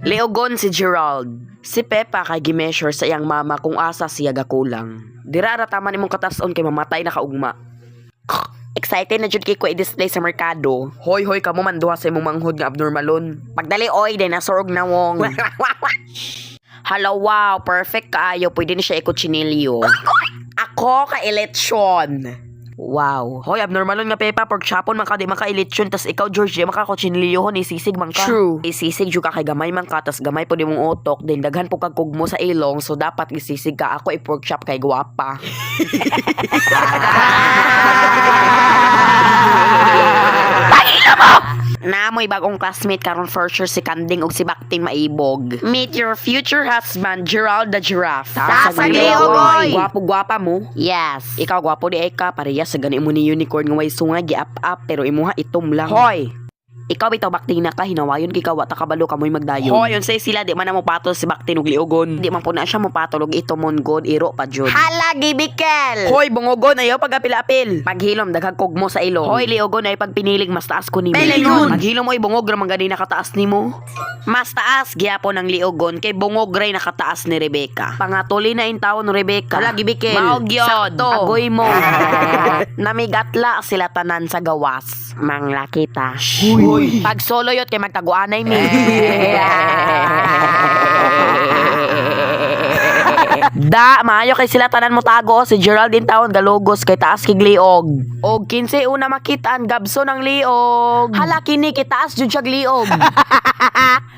Leogon si Gerald. Si Pepa kay gimeasure sa iyang mama kung asa siya gakulang. Dirara taman imong katason kay mamatay na kaugma. Excited na jud kay ko i-display sa merkado. Hoy kamo manduha sa imong manghod nga abnormalon. Pagdali oy dinosaur og nawong. Hala wow, perfect kaayo. Pwede na siya ikutsinilyo. Ako ka eletsyon. Wow. Hoy, abnormalon nga Pepa, pork chopon man ka, di man ka eletsyon, tas ikaw George, di man ka kutsinilyohon, isisig man ka. True. Isisig jud ka kay gamay man ka, tas gamay po di mong utok, din daghan po kag kugmo sa ilong, so dapat isisig ka. Ako i-pork chop kay guwapa. Pagila mo! Namoy bagong classmate karon for sure si Kanding ug si Bakting maibog. Meet your future husband, Gerald the Giraffe. Sasagliw, boy! Gwapo-gwapa mo. Yes. Ikaw gwapo di ay ka, parehas sa gani mo ni unicorn nga way sunga gi-up pero imuha itom lang. Hoy! Ikaw bitaw Bakting na ka, hinawayon kay kawata kabalo kamoy magdayon. Hoy, unsay sila di man na mo patol si Bakting ug Leogon. Di man po na siya mo patol og itomon god iro pa jud. Hala, gibikel! Hoy, bungogon ayaw pag-apil-apil. Paghilom daghag kugmo sa ilong. Hoy, Leogon ay pagpinilig mas taas ko nimo. Pelingon! Paghilom mo'y bungog ra man gani nakataas nimo. Mas taas gyapon ang Leogon kay bungog ray nakataas ni Rebecca. Pangatuli na in taon Rebecca. Hala gibikel. Maog yun. Agoy mo. Namigatla sila tanan sa gawas. Mangla kita. Pag solo yot kay magtaguanay mi. Da, maayo kay sila tanan mo tago. Si Geraldine taon galugos kay taas kig liog. Og 15 una makitaan gabso ng liog. Hala kini kay taas jud siya liog.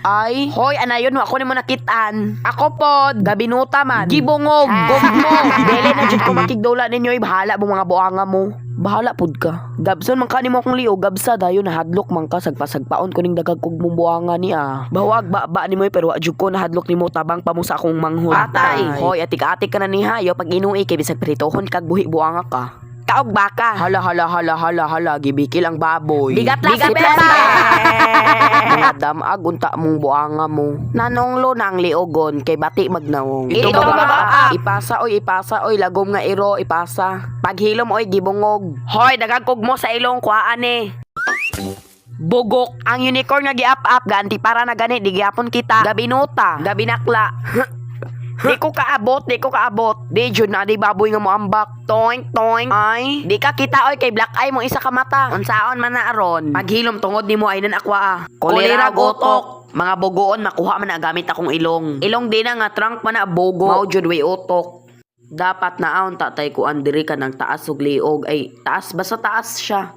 Ay, hoy anayon ako nimo nakitaan. Ako pod gabinuta man. Gibungog, gugmo. Dili na jud ko makigdula ninyo bahala mo mga buanga mo. Bahala pud ka. Gabson man kanimo kong liog gabsa dayon nahadlok man ka sagpasagpaon kuning dagag kog mumbuanga niya. Bawag ba nimo pero wa jud ko nahadlok nimo tabang pa mo sa akong manghod. Patay. Hoy atik-atik ka na ni hayo pag inuwi kay bisag pritohon kag buhi buanga ka. Kaog baka. Hala, gibikil ang baboy. Bigat lang si Pepa. Madam, agunta mong buanga mo. Nanonglo na ang Leogon, kay bati magnawong. Ito ba? Ipasa, oy, lagom nga iro, ipasa. Paghilom, oy, gibungog. Hoy, dagag mo sa ilong, kuhaan eh. Bugok. Ang unicorn nga gi-up-up, ganti para na gani, di gyapon kita. Gabinuta, gabinakla. Di ko kaabot. Di jud na di baboy nga mo ambak. Toink. Ay, di ka kita oy kay black eye mo isa ka mata. Unsaon man na aron? Paghilom tungod nimo ay nan akwa. Kolera gotok. Mga bugoon makuha man na gamit akong ilong. Ilong din na nga trunk man na bogo. Mao jud way utok. Dapat naon tatay ko andiri ka ng taas ug liog ay taas basta taas siya.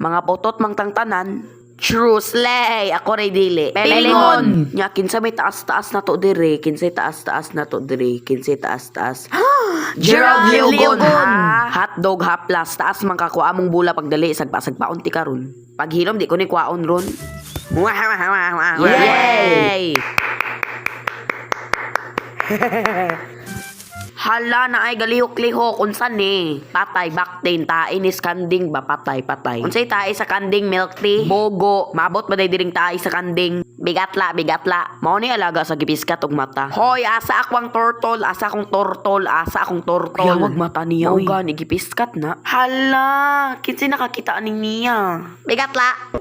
Mga potot mang tangtanan. True slay. Ako ray dili. Pelingon. Nya kinsa may taas-taas na to dire. Kinsay taas-taas na to dire. Kinsay taas-taas. Gerald Leogon. Hotdog haplas. Taas man kakuha mong bula pagdali. Sagpa-sagpaon ti karon. Paghilom di ko ni kwaon ron. Yay! Hala na ay galihok-lihok unsa ni? Patay Bakting tae ni Kanding ba patay. Unsay tae sa Kanding milk tea? Bogo. Mabot ba day diring tae sa Kanding? Bigatla. Mao ni alaga sa gipiskat og mata. Hoy, asa akong turtle, asa akong turtle. Kaya wag mata niya. Oy, gani gipiskat na. Hala, kinsa nakakita ning niya? Bigatla.